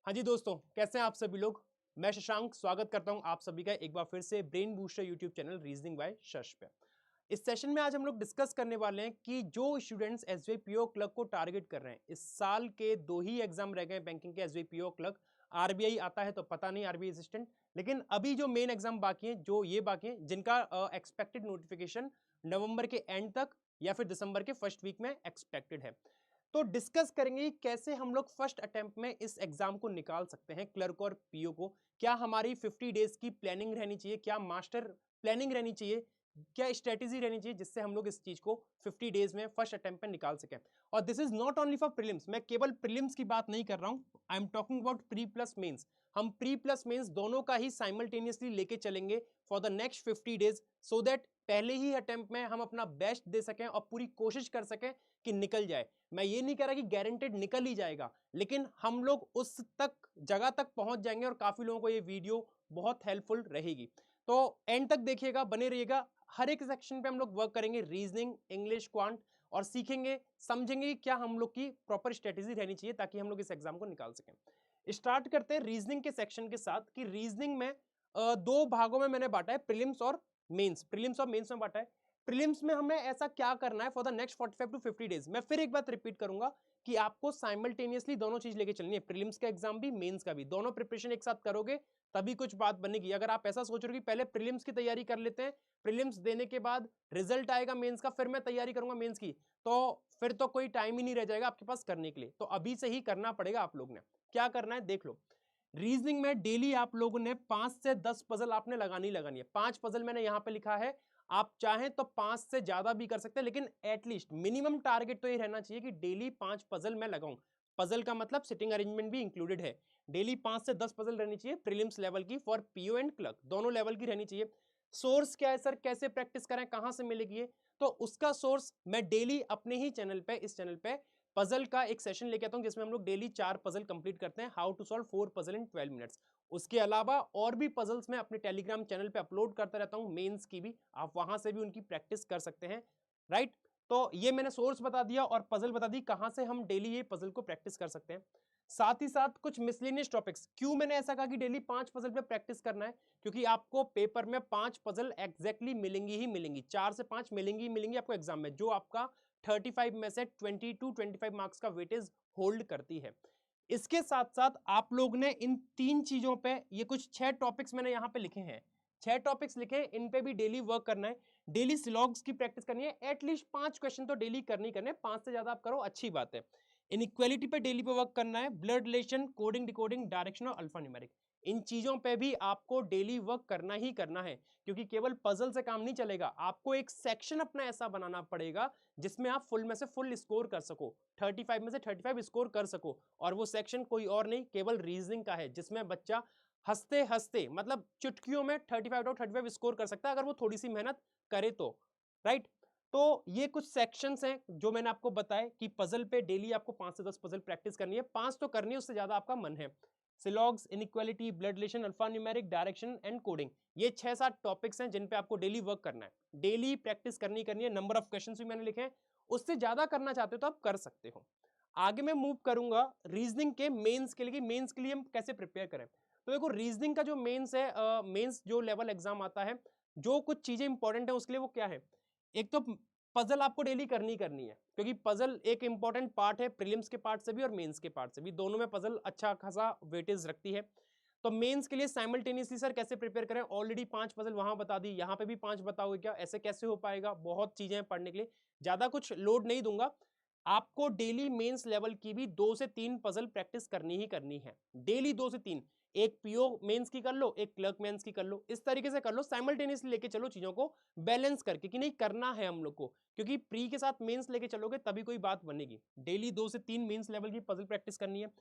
हाँ जी दोस्तों, कैसे हैं आप सभी लोग। मैं शशांक स्वागत करता हूं आप सभी का एक बार फिर से brain booster YouTube channel reasoning by Shash पे। इस सेशन में आज हम लोग डिस्कस करने वाले हैं कि जो स्टूडेंट्स एसबीआई पीओ क्लर्क को टारगेट कर रहे हैं, इस साल के 2 ही एग्जाम रह गए बैंकिंग के एसबीआई पीओ क्लर्क। आरबीआई आता है तो पता नहीं, आरबीआई असिस्टेंट। लेकिन अभी जो मेन एग्जाम बाकी हैं, जो ये बाकी हैं, जिनका एक्सपेक्टेड नोटिफिकेशन नवंबर के एंड तक या फिर दिसंबर के फर्स्ट वीक में एक्सपेक्टेड है। तो डिस्कस करेंगे कि कैसे हम लोग फर्स्ट अटेम्प्ट में इस एग्जाम को निकाल सकते हैं, क्लर्क और पीओ को। क्या हमारी 50 डेज की प्लानिंग रहनी चाहिए, क्या मास्टर प्लानिंग रहनी चाहिए, क्या स्ट्रेटेजी रहनी चाहिए जिससे हम लोग इस चीज को 50 डेज में फर्स्ट अटेम्प्ट में निकाल सकें। और this is not only for prelims, मैं केवल प्रीलिम्स की बात नहीं कर रहा हूं, I am talking about pre plus mains. हम प्री प्लस मेंस दोनों का ही साइमल्टेनियसली लेके चलेंगे for the next 50 days, so that पहले ही अटेम्प्ट में हम अपना बेस्ट दे सकें और पूरी कोशिश कर सकें कि निकल जाए। मैं ये नहीं कह रहा कि गारंटेड निकल ही जाएगा, लेकिन हम लोग उस तक जगह तक पहुंच जाएंगे और काफी लोगों को ये वीडियो बहुत हेल्पफुल रहेगी। तो एंड तक देखिएगा, बने रहिएगा। हर एक सेक्शन पे हम लोग वर्क करेंगे, रीजनिंग, इंग्लिश, क्वांट, और सीखेंगे, समझेंगे कि क्या हम लोग की प्रॉपर स्ट्रेटेजी रहनी चाहिए ताकि हम लोग इस एग्जाम को निकाल सकें। स्टार्ट करते हैं रीजनिंग के सेक्शन के साथ कि रीजनिंग में दो भागों में मैंने बांटा है, प्रीलिम्स और मेंस। प्रीलिम्स और मेंस में बांटा है। प्रीलिम्स में हमें ऐसा क्या करना है for the next 45 to 50 days. मैं फिर एक बात रिपीट करूंगा कि आपको साइमल्टेनियसली दोनों चीज लेके चलनी है, प्रीलिम्स का एग्जाम भी, मेंस का भी। दोनों प्रिपरेशन एक साथ करोगे तभी कुछ बात बनेगी। अगर आप ऐसा सोच रहे हो कि पहले प्रीलिम्स की तैयारी कर लेते हैं, प्रीलिम्स देने के बाद रिजल्ट आएगा मेंस का, फिर मैं तैयारी करूंगा मेंस की, तो फिर तो कोई टाइम ही नहीं रह जाएगा आपके पास करने के लिए। तो अभी से ही करना पड़ेगा। आप लोग ने क्या करना है देख लो। रीजनिंग में डेली आप लोगों ने 5 से 10 पजल आपने लगानी लगानी है। 5 पजल मैंने यहां पे लिखा है, आप चाहें तो 5 से ज्यादा भी कर सकते हैं, लेकिन एटलीस्ट मिनिमम टारगेट तो ये रहना चाहिए कि डेली 5 पजल मैं लगाऊं। पजल का मतलब सिटिंग अरेंजमेंट भी इंक्लूडेड है। डेली 5 से 10 पजल रहनी चाहिए प्रीलिम्स लेवल की, फॉर पीओ एंड क्लर्क दोनों लेवल की रहनी चाहिए। सोर्स क्या है सर, कैसे प्रैक्टिस करें, कहां से मिलेगी ये? तो उसका सोर्स मैं डेली अपने ही चैनल पे, इस चैनल पे पजल का एक सेशन लेके आता हूं जिसमें हम लोग डेली 4 पजल कंप्लीट करते हैं, how to solve 4 puzzle in 12 minutes. उसके अलावा और भी पजल्स मैं अपने टेलीग्राम चैनल पे अपलोड करता रहता हूं, मेंस की भी, आप वहां से भी उनकी प्रैक्टिस कर सकते हैं। राइट, तो ये मैंने सोर्स बता दिया और पजल बता दी कहां से हम डेली ये पजल को प्रैक्टिस कर सकते हैं। साथ ही साथ कुछ मिसलेनियस टॉपिक्स। क्यों मैंने ऐसा कहा कि डेली 5 पजल पे प्रैक्टिस करना है? क्योंकि आपको पेपर में 5 पजल एग्जैक्टली मिलेंगी ही मिलेंगी, 4 से 5 मिलेंगी ही मिलेंगी आपको एग्जाम में, जो आपका 35 में से 20 टू 25 मार्क्स का वेटेज होल्ड करती है। इसके साथ साथ आप लोग ने इन 3 चीजों पे, ये कुछ 6 टॉपिक्स मैंने यहां पे लिखे हैं, 6 टॉपिक्स लिखे, इन पे भी डेली वर्क करना है। डेली सिलॉग्स की प्रैक्टिस करनी है, एटलीस्ट 5 क्वेश्चन तो डेली करनी करने, 5 से ज्यादा आप करो अच्छी बात है। इनइक्वालिटी पे डेली पे वर्क करना है, blood relation, coding, decoding, direction और अल्फा न्यूमेरिक, इन चीजों पे भी आपको डेली वर्क करना ही करना है। क्योंकि केवल पजल से काम नहीं चलेगा, आपको एक सेक्शन अपना ऐसा बनाना पड़ेगा जिसमें आप फुल में से फुल स्कोर कर सको, 35 में से 35 स्कोर कर सको। और वो सेक्शन कोई और नहीं, केवल रीजनिंग का है, जिसमें बच्चा हंसते हंसते, मतलब चुटकियों में 35 आउट ऑफ 35 स्कोर कर सकता है अगर वो थोड़ी सी मेहनत करे तो। राइट, तो ये कुछ सेक्शंस हैं जो मैंने आपको बताए कि पजल पे डेली आपको 5 से 10 पजल प्रैक्टिस करनी है, 5 तो करनी है, उससे ज्यादा आपका मन है। Syllogisms, inequality, blood relation, alpha numeric, direction and coding, ये 6-7 टॉपिक्स हैं जिन पे आपको डेली वर्क करना है, डेली प्रैक्टिस करनी है। नंबर ऑफ क्वेश्चंस भी मैंने लिखे हैं, उससे ज्यादा करना चाहते हो तो आप कर सकते हो। आगे मैं मूव करूंगा रीजनिंग के मेंस के लिए, मेंस के लिए हम कैसे प्रिपेयर करें। तो देखो, रीजनिंग का जो मेंस है, मेंस जो लेवल एग्जाम आता है, जो कुछ चीजें इंपॉर्टेंट है उसके लिए, वो क्या है? एक तो पजल आपको डेली करनी करनी है, क्योंकि पजल एक इंपॉर्टेंट पार्ट है प्रीलिम्स के पार्ट से भी और मेंस के पार्ट से भी, दोनों में पजल अच्छा खासा वेटेज रखती है। तो मेंस के लिए साइमल्टेनियसली सर कैसे प्रिपेयर करें? ऑलरेडी 5 पजल वहां बता दी, यहाँ पे भी 5 बताओगे क्या? ऐसे कैसे हो पाएगा? बहुत चीजें हैं पढ़ने के लिए, ज्यादा कुछ लोड नहीं दूंगा। आपको डेली मेंस लेवल की भी 2 से 3 पजल प्रैक्टिस करनी ही करनी है, डेली 2 से 3। एक पीओ मेंस की कर लो, एक क्लर्क मेंस की कर लो, इस तरीके से कर लो, साइमल्टेनियसली लेके चलो चीजों को बैलेंस करके, कि नहीं करना है हम लोग को, क्योंकि प्री के साथ मेंस लेके चलोगे तभी कोई बात बनेगी। डेली 2 से 3 मेंस लेवल की पजल प्रैक्टिस करनी है।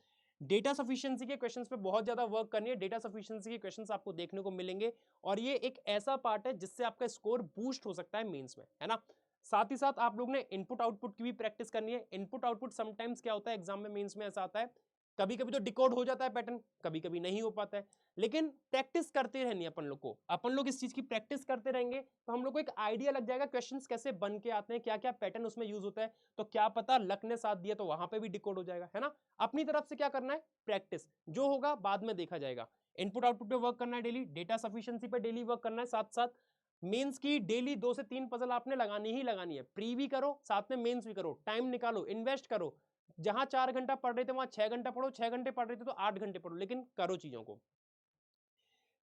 डेटा सफिशिएंसी के क्वेश्चंस पे बहुत ज्यादा वर्क करनी है, डेटा सफिशिएंसी के क्वेश्चंस आपको देखने को मिलेंगे, और ये एक ऐसा पार्ट है जिससे आपका स्कोर बूस्ट हो सकता है मेंस में, है ना। साथ ही साथ आप लोग ने इनपुट आउटपुट की भी प्रैक्टिस करनी है। इनपुट आउटपुट समटाइम्स क्या होता है एग्जाम में, मेंस में ऐसा आता है कभी कभी तो डिकोड हो जाता है पैटर्न, कभी कभी नहीं हो पाता है, लेकिन प्रैक्टिस करते रहनी है अपन लोग को। अपन लोग इस चीज की प्रैक्टिस करते रहेंगे तो हम लोग को एक आइडिया लग जाएगा क्वेश्चंस कैसे बन के आते हैं, क्या क्या पैटर्न उसमें यूज होता है। तो क्या पता लक ने साथ दिया तो वहां पे भी डिकोड हो जाएगा, है ना। अपनी तरफ से क्या करना है, प्रैक्टिस, जो होगा बाद में देखा जाएगा। इनपुट आउटपुट पे वर्क करना है डेली, डेटा सफिशिएंसी पे डेली वर्क करना है, साथ साथ मेंस की डेली 2 से 3 पजल आपने लगानी ही लगानी है। प्री भी करो, साथ में मेंस भी करो, टाइम निकालो, इन्वेस्ट करो। जहां 4 घंटा पढ़ रहे थे वहां 6 घंटा पढ़ो, 6 घंटे पढ़ रहे थे तो 8 घंटे पढ़ो, लेकिन करो चीजों को।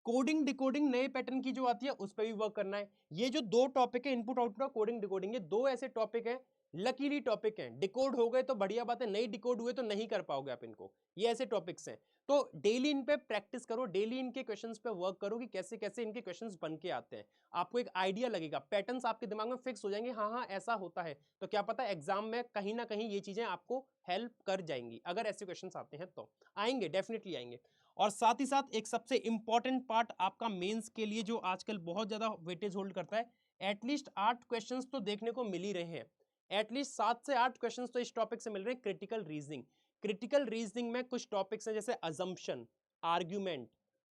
कोडिंग डिकोडिंग नए पैटर्न की जो आती है उस पर भी वर्क करना है। ये जो दो टॉपिक है, इनपुट आउटपुट और कोडिंग डिकोडिंग, ये दो ऐसे टॉपिक हैं, लकीली टॉपिक हैं। डिकोड हो गए तो बढ़िया बात है, नहीं डिकोड हुए तो नहीं कर पाओगे आप इनको। ये ऐसे टॉपिक्स हैं, तो डेली इन पे प्रैक्टिस करो, डेली इनके क्वेश्चंस पे वर्क करो कि कैसे कैसे इनके क्वेश्चंस बन के आते हैं। आपको एक आइडिया लगेगा, पैटर्न्स आपके दिमाग में फिक्स हो जाएंगे, हाँ हाँ ऐसा होता है। तो क्या पता एग्जाम में कहीं ना कहीं ये चीजें आपको हेल्प कर जाएंगी, अगर ऐसे क्वेश्चंस आते हैं तो। आएंगे, डेफिनेटली आएंगे। और साथ ही साथ एक सबसे इंपॉर्टेंट पार्ट आपका मेंस के लिए जो आजकल बहुत ज्यादा वेटेज होल्ड करता है, एटलीस्ट 8 क्वेश्चंस तो देखने को मिल ही रहे हैं। एटलीस्ट 7 से 8 क्वेश्चंस तो इस टॉपिक से मिल रहे हैं, क्रिटिकल रीजनिंग। क्रिटिकल रीजनिंग में कुछ टॉपिक्स हैं जैसे अजम्पशन, आर्ग्यूमेंट,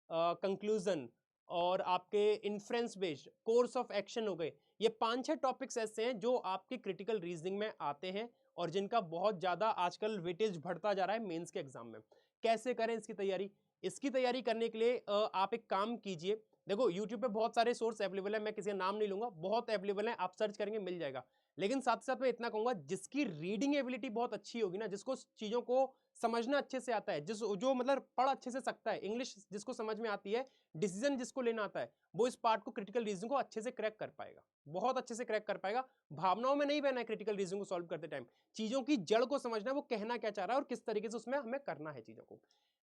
कंक्लूजन और आपके inference based, course of action हो गए। ये 5-6 टॉपिक्स ऐसे हैं जो आपके क्रिटिकल रीजनिंग में आते हैं और जिनका बहुत ज्यादा आजकल वेटेज बढ़ता जा रहा है मेंस के एग्जाम में। कैसे करें इसकी तैयारी? इसकी तैयारी करने के लिए आप एक काम कीजिए। देखो YouTube पे बहुत सारे सोर्स अवेलेबल है, मैं किसी का नाम नहीं लूंगा, बहुत अवेलेबल है, आप सर्च करेंगे मिल जाएगा। लेकिन साथ साथ मैं इतना कहूंगा, जिसकी रीडिंग एबिलिटी बहुत अच्छी होगी ना, जिसको चीजों को समझना अच्छे से आता है, जिस जो मतलब पढ़ अच्छे से सकता है, इंग्लिश जिसको समझ में आती है, डिसीजन जिसको लेना आता है, वो इस पार्ट को, क्रिटिकल रीजनिंग को अच्छे से क्रैक कर पाएगा, बहुत अच्छे से क्रैक कर पाएगा। भावनाओं में नहीं बहना है क्रिटिकल रीजनिंग को सॉल्व करते टाइम, चीजों की जड़ को समझना है, वो कहना क्या चाह रहा है और किस तरीके से उसमें हमें करना है चीजों को।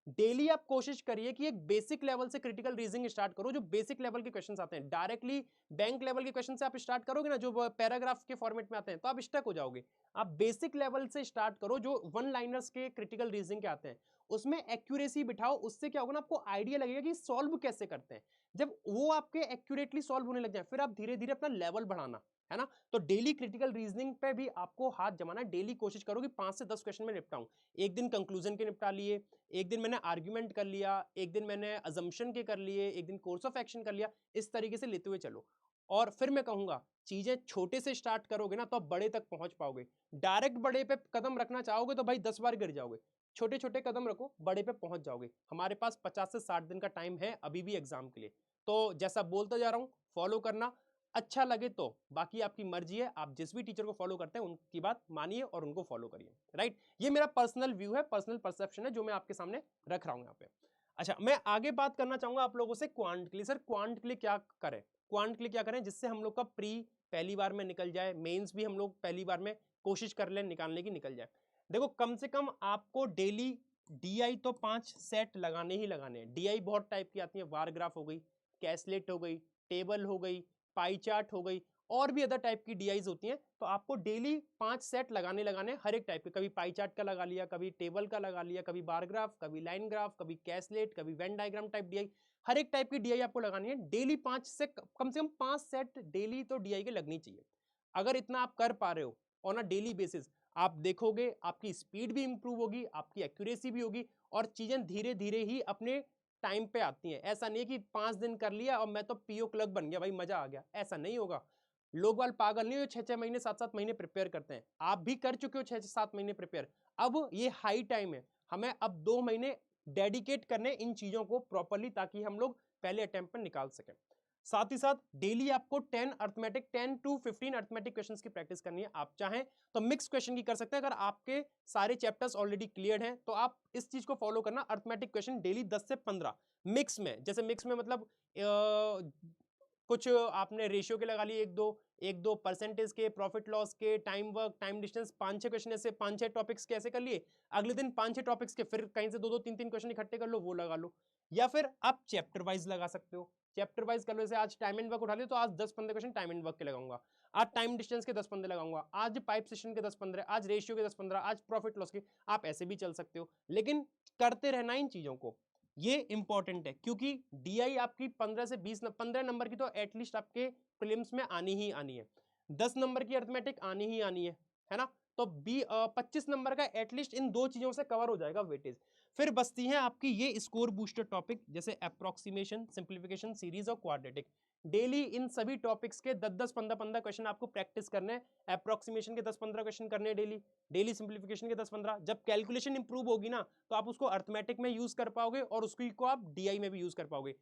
डेली आप कोशिश करिए कि एक बेसिक लेवल से क्रिटिकल रीजनिंग स्टार्ट करो, जो बेसिक लेवल के क्वेश्चंस आते हैं। डायरेक्टली बैंक लेवल के क्वेश्चन से आप स्टार्ट करोगे ना, जो पैराग्राफ के फॉर्मेट में आते हैं, तो आप स्टक हो जाओगे। आप बेसिक लेवल से स्टार्ट करो, जो वन लाइनर्स के क्रिटिकल रीजनिंग के आते हैं, उसमें एक्यूरेसी बिठाओ। उससे क्या होगा ना, आपको आइडिया लगेगा कि सॉल्व कैसे करते हैं। जब वो आपके एक्यूरेटली सॉल्व होने लग जाए, फिर आप धीरे धीरे अपना लेवल बढ़ाना, है ना। तो डेली क्रिटिकल रीजनिंग पे भी आपको हाथ जमाना। डेली कोशिश करो कि 5 से 10 क्वेश्चन में निपटाऊं। एक दिन कंक्लूजन के निपटा लिए, एक दिन मैंने आर्ग्यूमेंट कर लिया, एक दिन मैंने अजम्पशन के कर लिए, एक दिन कोर्स ऑफ एक्शन कर लिया। इस तरीके से लेते हुए चलो। और फिर मैं कहूंगा, चीजें छोटे से स्टार्ट करोगे ना तो आप बड़े तक पहुंच पाओगे। डायरेक्ट बड़े पे कदम रखना चाहोगे तो भाई 10 बार गिर जाओगे। छोटे छोटे कदम रखो, बड़े पे पहुंच जाओगे। हमारे पास 50 से 60 दिन का टाइम है अभी भी एग्जाम के लिए। तो जैसा बोलता जा रहा हूं, फॉलो करना। अच्छा लगे तो बाकी आपकी मर्जी है, आप जिस भी टीचर को फॉलो करते हैं उनकी बात मानिए और उनको फॉलो करिए, राइट। ये मेरा पर्सनल व्यू है, पर्सनल परसेप्शन है, जो मैं आपके सामने रख रहा हूं यहाँ पे। अच्छा, मैं आगे बात करना चाहूंगा आप लोगों से क्वांट के लिए। सर क्वांट के लिए क्या करें, क्वांट के लिए क्या करें जिससे हम लोग का प्री पहली बार में निकल जाए, मेंस भी हम लोग पहली बार में कोशिश कर लें निकालने की, निकल जाए। देखो, कम से कम आपको डेली डीआई तो 5 सेट लगाने ही लगाने हैं। डीआई बहुत टाइप की आती है, वार ग्राफ हो गई, कैसलेट हो गई, टेबल हो गई, पाई चार्ट हो गई, और भी अदर टाइप की डीआईज होती हैं। तो आपको डेली 5 सेट लगाने हर एक टाइप के। कभी पाई चार्ट का लगा लिया, कभी टेबल का लगा लिया, कभी बार ग्राफ, कभी लाइन ग्राफ, कभी कैसलेट, कभी वेन डायग्राम टाइप डीआई। हर एक टाइप की डीआई आपको लगानी है डेली। 5 से कम 5 सेट डेली तो डीआई के लगनी चाहिए। अगर इतना आप कर पा रहे हो ऑन अ डेली बेसिस, आप देखोगे आपकी स्पीड भी इंप्रूव होगी, आपकी एक्यूरेसी भी होगी, और चीजें धीरे धीरे ही अपने टाइम पे आती हैं। ऐसा नहीं है कि 5 दिन कर लिया और मैं तो पीओ क्लर्क बन गया, भाई मजा आ गया, ऐसा नहीं होगा। लोग वाल पागल नहीं हो 6-6 महीने 7-7 महीने प्रिपेयर करते हैं। आप भी कर चुके हो 6-7 महीने प्रिपेयर। अब ये हाई टाइम है, हमें अब 2 महीने डेडिकेट करने इन चीजों को प्रॉपरली, ताकि हम लोग पहले अटेम्प्ट पर निकाल सकें। साथ ही साथ डेली आपको 10 अर्थमेटिक 10 to 15 अर्थमेटिक क्वेश्चंस की प्रैक्टिस करनी है। आप चाहें तो मिक्स क्वेश्चन की कर सकते हैं। अगर आपके सारे चैप्टर्स ऑलरेडी क्लियर हैं तो आप इस चीज को फॉलो करना, अर्थमेटिक क्वेश्चन डेली 10 से 15 मिक्स में। जैसे मिक्स में मतलब कुछ आपने रेशियो के लगा लिए, एक दो परसेंटेज के, प्रॉफिट लॉस के, time work, time distance, 5-6 question ऐसे, 5-6 टॉपिक्स कैसे कर लिए। अगले दिन 5-6 टॉपिक्स के फिर कहीं से 2-2 3-3 क्वेश्चन इकट्ठे कर लो, वो लगा लो। या फिर आप चैप्टर वाइज लगा सकते हो। चैप्टर वाइज कर लो, जैसे आज टाइम एंड वर्क उठा लिया तो आज 10-15 क्वेश्चन टाइम एंड वर्क के लगाऊंगा, आज टाइम डिस्टेंस के 10-15 लगाऊंगा, आज पाइप सेशन के 10-15, आज रेशियो के 10-15, आज प्रॉफिट लॉस के। आप ऐसे भी चल सकते हो, लेकिन करते रहना इन चीजों को, ये इंपॉर्टेंट है। क्योंकि डीआई आपकी 15 से 20 15 नंबर की तो एटलीस्ट आपके प्रीलिम्स में आनी ही आनी है। 10 नंबर की अर्थमेटिक आनी ही आनी है ना। तो 25 नंबर का एटलीस्ट इन 2 चीजों से कवर हो जाएगा वेटेज। फिर बचती हैं आपकी ये स्कोर बूस्टर टॉपिक जैसे अप्रोक्सीमेशन, सिंप्लीफिकेशन, सीरीज और क्वाड्रेटिक। डेली इन सभी टॉपिक्स के 10-10, 15-15 क्वेश्चन आपको प्रैक्टिस करने हैं। अप्रोक्सीमेशन के 10-15 क्वेश्चन करने हैं डेली, डेली सिंप्लीफिकेशन के 10-15। जब कैलकुलेशन इंप्रूव होगी ना तो आप उसको अर्थमेटिक में यूज कर पाओगे और उसको को आप डीआई में भी यूज कर पाओगे।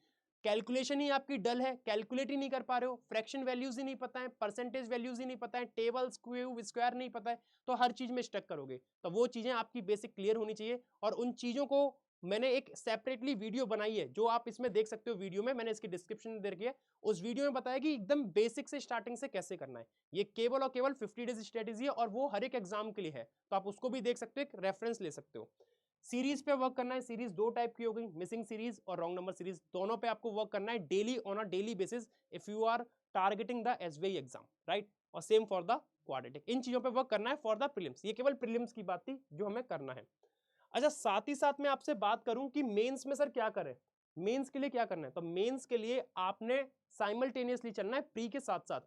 कैलकुलेशन ही आपकी डल है, कैलकुलेट ही नहीं कर पा रहे हो, फ्रैक्शन वैल्यूज ही नहीं पता है, परसेंटेज वैल्यूज ही नहीं पता है, टेबल्स, क्यूब, स्क्वायर नहीं पता है, तो हर चीज में स्टक करोगे। तो वो चीजें आपकी बेसिक क्लियर होनी चाहिए और उन चीजों को मैंने एक सेपरेटली वीडियो बनाई है जो आप इसमें देख सकते हो। वीडियो में मैंने इसकी डिस्क्रिप्शन में दे रखी है। उस वीडियो में बताया कि एकदम बेसिक से स्टार्टिंग से कैसे करना है। ये केवल और केवल 50 डेज स्ट्रेटेजी है और वो हर एक एग्जाम के लिए है, तो आप उसको भी देख सकते हो, एक रेफरेंस ले सकते हो। सीरीज पे वर्क करना है। सीरीज 2 टाइप की हो गई, मिसिंग सीरीज और रॉन्ग नंबर सीरीज। दोनों पे आपको वर्क करना है daily, on a daily basis, if you are targeting the SBI exam, right. और सेम फॉर द क्वाड्रेटिक। इन चीजों पे वर्क करना है फॉर द प्रीलिम्स। ये केवल प्रीलिम्स की बात थी जो हमें करना है। अच्छा, साथ ही साथ मैं आपसे बात करूं कि मेंस में सर क्या करें। मेंस के लिए क्या करना है, तो मेंस के लिए आपने साइमल्टेनियसली चलना है प्री के साथ साथ।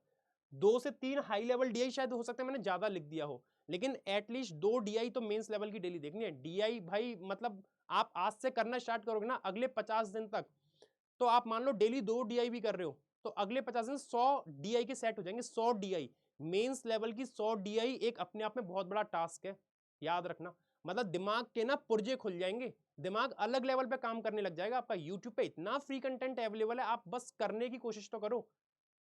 2 से 3 हाई लेवल डीआई, शायद हो सकता है मैंने ज्यादा लिख दिया हो, लेकिन एटलीस्ट 2 डीआई तो मेंस लेवल की डेली देखनी है। डीआई भाई मतलब आप आज से करना स्टार्ट करोगे ना, अगले 50 दिन तक, तो आप मान लो डेली 2 डीआई भी कर रहे हो, तो अगले 50 दिन 100 डीआई के सेट हो जाएंगे। 100 डीआई मेंस लेवल की, 100 डीआई एक अपने आप में बहुत बड़ा टास्क है, याद रखना। मतलब दिमाग के ना पुर्जे खुल जाएंगे, दिमाग अलग लेवल पे काम करने लग जाएगा आपका। यूट्यूब पे इतना फ्री कंटेंट अवेलेबल है, आप बस करने की कोशिश तो करो।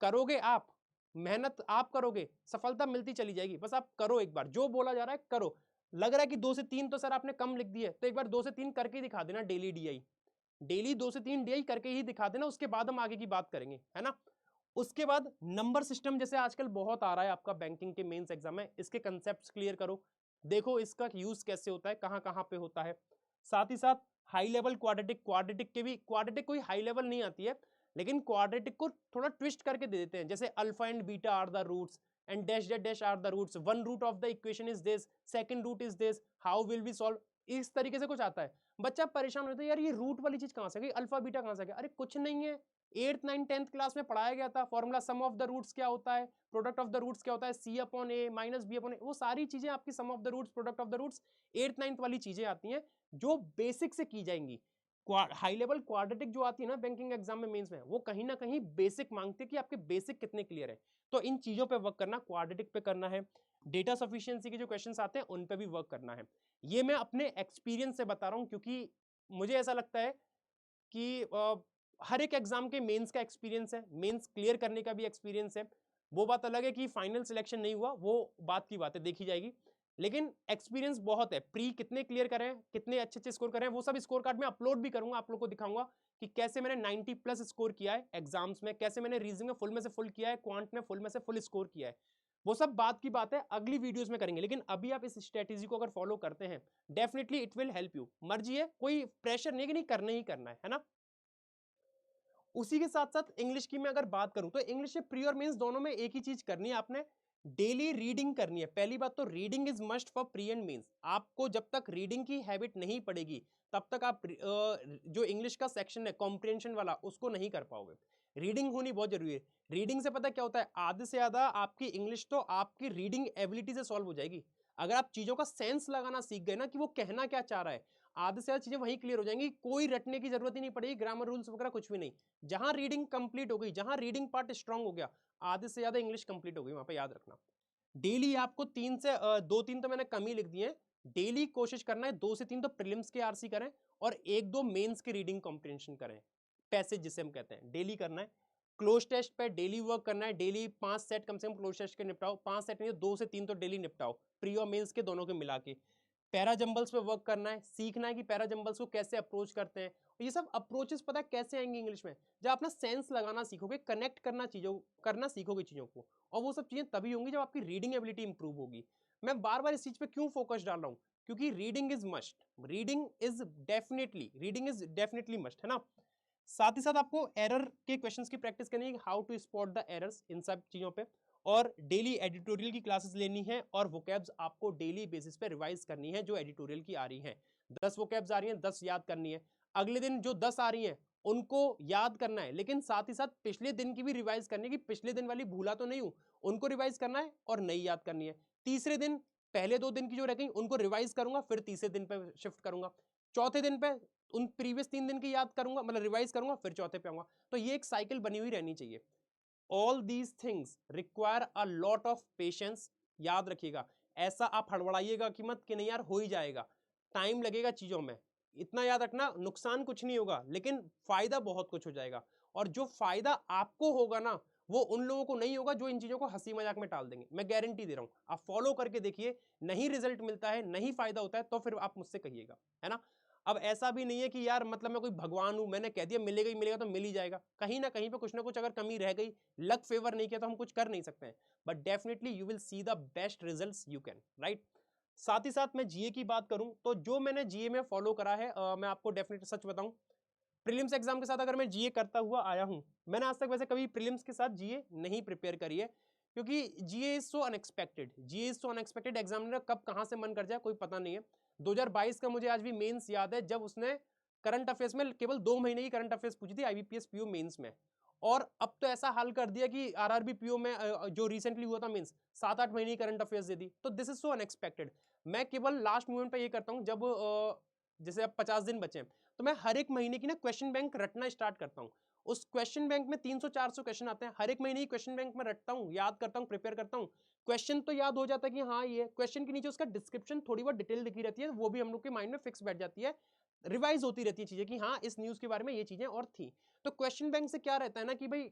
करोगे आप, मेहनत आप करोगे, सफलता मिलती चली जाएगी। बस आप करो, एक बार जो बोला जा रहा है करो। लग रहा है कि 2 से 3 तो सर आपने कम लिख दिए, तो एक बार 2 से 3 करके दिखा देना डेली डीआई। डेली 2 से 3 डीआई करके ही दिखा देना, उसके बाद हम आगे की बात करेंगे, है ना। उसके बाद नंबर सिस्टम जैसे आजकल बहुत आ रहा है आपका बैंकिंग के मेंस एग्जाम में, इसके कंसेप्ट्स क्लियर करो, देखो इसका यूज कैसे होता है, कहां कहां पे होता है। साथ ही साथ हाई लेवल क्वाड्रेटिक, क्वाड्रेटिक के भी, क्वाड्रेटिक कोई हाई लेवल नहीं आती है, लेकिन क्वाड्रेटिक को थोड़ा ट्विस्ट करके दे देते हैं। जैसे alpha and beta are the roots and dash dash dash are the roots, one root of the equation is this, second root is this, how will be solve, इस तरीके से कुछ आता है। बच्चा परेशान होता है, यार ये रूट वाली चीज कहां से गई, अल्फा बीटा कहां से गया। अरे कुछ नहीं है, 8th 9th 10th क्लास में पढ़ाया गया था formula, sum of the roots क्या होता है, प्रोडक्ट ऑफ द रूट्स क्या होता है, c upon a minus b upon a, वो सारी चीजें आपकी sum of the roots, product of the roots, 8th 9th वाली चीजें आती हैं जो बेसिक से की जाएंगी। हाई लेवल क्वाड्रेटिक जो आती है ना बैंकिंग एग्जाम में मेंस में, वो कहीं ना कहीं बेसिक मांगती है कि आपके बेसिक कितने क्लियर है। तो इन चीजों पे वर्क करना, क्वाड्रेटिक पे करना है। डेटा सफिशिएंसी के जो क्वेश्चंस आते हैं उन पे भी वर्क करना है। ये मैं अपने एक्सपीरियंस से बता रहा हूं, क्योंकि मुझे ऐसा लगता है कि हर एक एग्जाम के मेंस का एक्सपीरियंस है, मेंस क्लियर करने का भी एक्सपीरियंस है। वो बात अलग है कि फाइनल सिलेक्शन नहीं हुआ, वो बात की बात है, देखी जाएगी, लेकिन एक्सपीरियंस बहुत है। प्री कितने क्लियर करें, कितने अच्छे अच्छे स्कोर करें, वो सब स्कोर कार्ड में अपलोड भी करूंगा, आप लोग को दिखाऊंगा कि कैसे मैंने 90 प्लस स्कोर किया है एग्जाम्स में, कैसे मैंने रीजनिंग में फुल में से फुल किया है, क्वांट में फुल में से फुल स्कोर किया है। वो सब बात की बात है, अगली वीडियोस में करेंगे। लेकिन अभी आप इस स्ट्रेटेजी को अगर फॉलो करते हैं, definitely it will help you. मर्जी है, कोई प्रेशर नहीं कि नहीं करना ही करना है ना। उसी के साथ साथ इंग्लिश की मैं अगर बात करूं तो इंग्लिश से प्री और मेंस दोनों में एक ही चीज करनी है आपने, डेली रीडिंग करनी है। पहली बात तो reading is must for pre and mains. आपको जब तक रीडिंग की हैबिट नहीं पड़ेगी तब तक आप जो इंग्लिश का सेक्शन है कॉम्प्रिहेंशन वाला, उसको नहीं कर पाओगे। रीडिंग होनी बहुत जरूरी है। रीडिंग से पता क्या होता है, आधे से ज्यादा आपकी इंग्लिश तो आपकी रीडिंग एबिलिटी से सॉल्व हो जाएगी। अगर आप चीजों का सेंस लगाना सीख गए ना कि वो कहना क्या चाह रहा है, आधे से ज्यादा चीजें वहीं क्लियर हो जाएंगी। कोई रटने की जरूरत ही नहीं पड़ेगी, ग्रामर रूल्स वगैरह कुछ भी नहीं। जहां रीडिंग कंप्लीट हो गई, जहां रीडिंग पार्ट स्ट्रांग हो गया, आधे से ज्यादा इंग्लिश कंप्लीट हो गई वहां पे, याद रखना। डेली आपको 3 से 2-3 तो मैंने कम ही लिख दिए हैं। डेली कोशिश करना है 2 से 3 तो प्रीलिम्स के आरसी करें और 1-2 मेंस के रीडिंग कॉम्प्रिहेंशन करें, पैसेज जिसे हम कहते हैं, डेली करना है। क्लोज टेस्ट पे डेली वर्क करना है, डेली 5 सेट कम से कम क्लोज टेस्ट के निपटाओ, 5 सेट नहीं 2 से 3 तो डेली निपटाओ, प्री और मेंस के दोनों के मिला के। पैरा जंबल्स पे वर्क करना है, सीखना है कि पैरा जंबल्स को कैसे अप्रोच करते हैं। ये सब अप्रोचेस पता है कैसे आएंगे इंग्लिश में, जब अपना सेंस लगाना सीखोगे, कनेक्ट करना चीजों करना सीखोगे चीजों को, और वो सब चीजें तभी होंगी जब आपकी रीडिंग एबिलिटी इंप्रूव होगी। मैं बार बार इस चीज पे क्यों फोकस डाल रहा हूँ, क्योंकि reading is must, reading is definitely must, है ना। साथ ही साथ आपको एरर के क्वेश्चंस की प्रैक्टिस करनी है, how to spot the errors, इन सब चीजों पे। और डेली एडिटोरियल की क्लासेस लेनी है और वोकैब्स आपको डेली बेसिस पे रिवाइज करनी है जो एडिटोरियल की आ रही है। 10 वोकैब्स आ रही हैं, 10 याद करनी है। अगले दिन जो 10 आ रही हैं उनको याद करना है, लेकिन साथ ही साथ पिछले दिन की भी रिवाइज करनी है कि पिछले दिन वाली भूला तो नहीं हूं, उनको रिवाइज करना है और नई याद करनी है। तीसरे दिन पहले 2 दिन की जो रह गई उनको रिवाइज करूंगा, फिर तीसरे दिन पे शिफ्ट करूंगा, चौथे दिन पे उन प्रीवियस 3 दिन की याद करूंगा, मतलब रिवाइज करूंगा, फिर चौथे पे आऊंगा। तो ये एक साइकिल बनी हुई रहनी चाहिए। All these things require a lot of patience. याद रखिएगा, ऐसा आप हड़बड़ाइएगा कि मत कि नहीं यार हो ही जाएगा, टाइम लगेगा चीजों में। इतना याद रखना, नुकसान कुछ नहीं होगा लेकिन फायदा बहुत कुछ हो जाएगा। और जो फायदा आपको होगा ना, वो उन लोगों को नहीं होगा जो इन चीजों को हंसी मजाक में टाल देंगे। मैं गारंटी दे रहा हूं, आप फॉलो करके देखिए, नहीं रिजल्ट मिलता है, नहीं फायदा होता है, तो फिर आप मुझसे कहिएगा, है ना। अब ऐसा भी नहीं है कि यार मतलब मैं कोई भगवान हूं, मैंने कह दिया मिलेगा ही मिलेगा तो मिल ही जाएगा। कहीं ना कहीं पे कुछ ना कुछ अगर कमी रह गई, लक फेवर नहीं किया, तो हम कुछ कर नहीं सकते हैं। But definitely you will see the best results you can, right. साथ ही साथ मैं जीए की बात करूं तो जो मैंने जीए में फॉलो करा है, मैं आपको डेफिनेटली सच बताऊं, प्रीलिम्स एग्जाम के साथ अगर मैं जीए करता हुआ आया हूं, मैंने आज तक वैसे कभी प्रीलिम्स के साथ जीए नहीं प्रिपेयर करी है, क्योंकि GA is so unexpected, GA is so unexpected. Examiner कब कहां से मन कर जाए कोई पता नहीं है। 2022 का मुझे आज भी मेंस याद है, जब उसने करंट अफेयर्स में केवल 2 महीने की करंट अफेयर्स पूछी थी आईबीपीएस पीओ मेंस में। और अब तो ऐसा हाल कर दिया कि आरआरबी पीओ में जो रिसेंटली हुआ था मेंस, 7-8 महीने की करंट अफेयर्स दे दी। तो दिस इज सो अनएक्सपेक्टेड। मैं केवल लास्ट मोमेंट पे ये करता हूँ, जब जैसे अब 50 दिन बचे हैं, तो मैं हर एक महीने की ना क्वेश्चन बैंक रटना स्टार्ट करता हूँ। उस क्वेश्चन बैंक में 300-400 क्वेश्चन आते हैं, हर एक महीने की क्वेश्चन बैंक में रटता हूँ, याद करता हूँ, प्रिपेयर करता हूँ। क्वेश्चन तो याद हो जाता है कि हाँ ये क्वेश्चन के नीचे उसका डिस्क्रिप्शन थोड़ी बहुत डिटेल लिखी रहती है, वो भी हम लोग के माइंड में फिक्स बैठ जाती है। रिवाइज होती रहती है चीजें कि हाँ इस न्यूज के बारे में ये चीजें और थी। तो क्वेश्चन बैंक से क्या रहता है ना कि भाई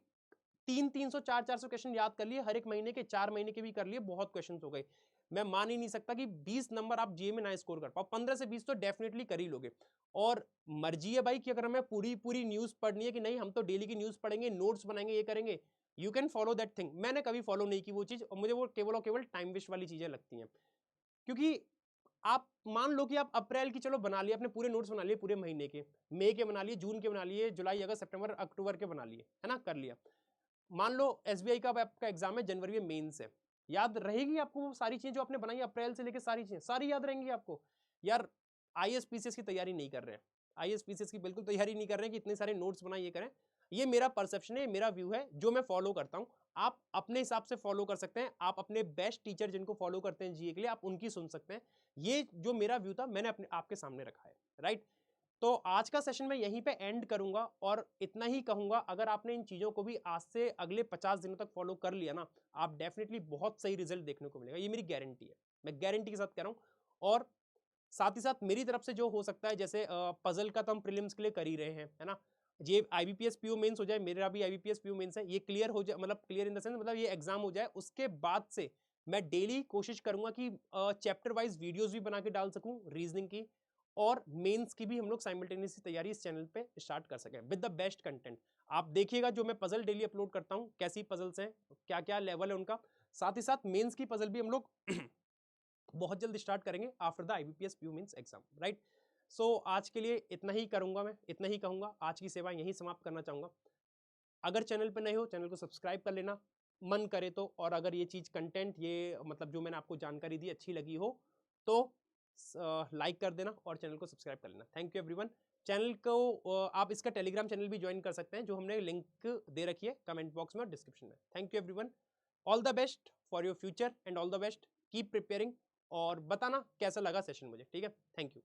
300-400 क्वेश्चन याद कर लिए, हर एक महीने के 4 महीने के भी कर लिए, बहुत क्वेश्चन हो गए। मैं मान ही नहीं सकता कि 20 नंबर आप जीए में ना स्कोर कर पाओ, 15 से 20 तो डेफिनेटली कर ही लोगे। और मर्जी है भाई कि अगर हमें पूरी पूरी न्यूज पढ़नी है कि नहीं हम तो डेली की न्यूज पढ़ेंगे, नोट्स बनाएंगे, ये करेंगे, you can follow that thing. मैंने कभी फॉलो नहीं की वो चीज, और मुझे वो केवल और केवल टाइम वेस्ट वाली चीजें लगती हैं। क्योंकि आप मान लो कि आप अप्रैल की चलो बना लिए, अपने पूरे नोट्स बना लिए पूरे महीने के, मई के बना लिए, जून के बना लिए, जुलाई अगस्त सितंबर अक्टूबर के बना लिए, है ना, कर लिया। मान लो एसबीआई का आपका एग्जाम है जनवरी में मेंस है, याद रहेगी आपको वो सारी चीजें जो आपने बनाई अप्रैल से लेकर, सारी चीजें सारी याद रहेंगी आपको। यार आईएएस पीसीएस की तैयारी नहीं कर रहे हैं, आईएएस पीसीएस की बिल्कुल तैयारी नहीं कर रहे हैं कि इतने सारे नोट्स बनाए ये करें। ये मेरा परसेप्शन है, मेरा व्यू है, जो मैं फॉलो करता हूं। आप अपने हिसाब से फॉलो कर सकते हैं, आप अपने बेस्ट टीचर जिनको फॉलो करते हैं जीए के लिए, आप उनकी सुन सकते हैं। ये जो मेरा व्यू था मैंने अपने आपके सामने रखा है, राइट। तो आज का सेशन मैं यहीं पे एंड करूंगा, और इतना ही कहूंगा, अगर आपने इन चीजों को भी आज से अगले 50 दिनों तक फॉलो कर लिया ना, आप डेफिनेटली बहुत सही रिजल्ट देखने को मिलेगा, ये मेरी गारंटी है, मैं गारंटी के साथ कह रहा हूं। और साथ ही साथ मेरी तरफ से जो हो सकता है, जैसे पजल का तो हम प्रीलिम्स के लिए कर ही रहे हैं, है ना। ये आईबीपीएस पीओ मेंस हो जाए, मेरा भी आईबीपीएस पीओ मेंस है, ये क्लियर हो जाए, मतलब क्लियर इन द सेंस मतलब ये एग्जाम हो जाए, उसके बाद से मैं डेली कोशिश करूंगा कि चैप्टर वाइज वीडियोस भी बना के डाल सकूं रीजनिंग की, और मेंस की भी हम लोग साइमल्टेनियसली तैयारी इस चैनल पे स्टार्ट कर सकें विद द बेस्ट कंटेंट। आप देखिएगा जो मैं पजल डेली अपलोड करता हूं, कैसी पजल्स हैं, क्या क्या लेवल है उनका। साथ ही साथ मेंस की पजल भी हम लोग बहुत जल्द स्टार्ट करेंगे after the IBPS PO mains exam, right. So आज के लिए इतना ही करूंगा, मैं इतना ही कहूंगा, आज की सेवा यहीं समाप्त करना चाहूंगा। अगर चैनल पर नए हो, चैनल को सब्सक्राइब कर लेना मन करे तो, और अगर ये चीज़ कंटेंट, ये मतलब जो मैंने आपको जानकारी दी अच्छी लगी हो तो लाइक कर देना और चैनल को सब्सक्राइब कर लेना। Thank you everyone. चैनल को आप इसका टेलीग्राम चैनल भी ज्वाइन कर सकते हैं, जो हमने लिंक दे रखी है कमेंट बॉक्स में और डिस्क्रिप्शन में। Thank you everyone, all the best for your future and all the best, keep preparing, और बताना कैसा लगा सेशन मुझे, ठीक है। Thank you.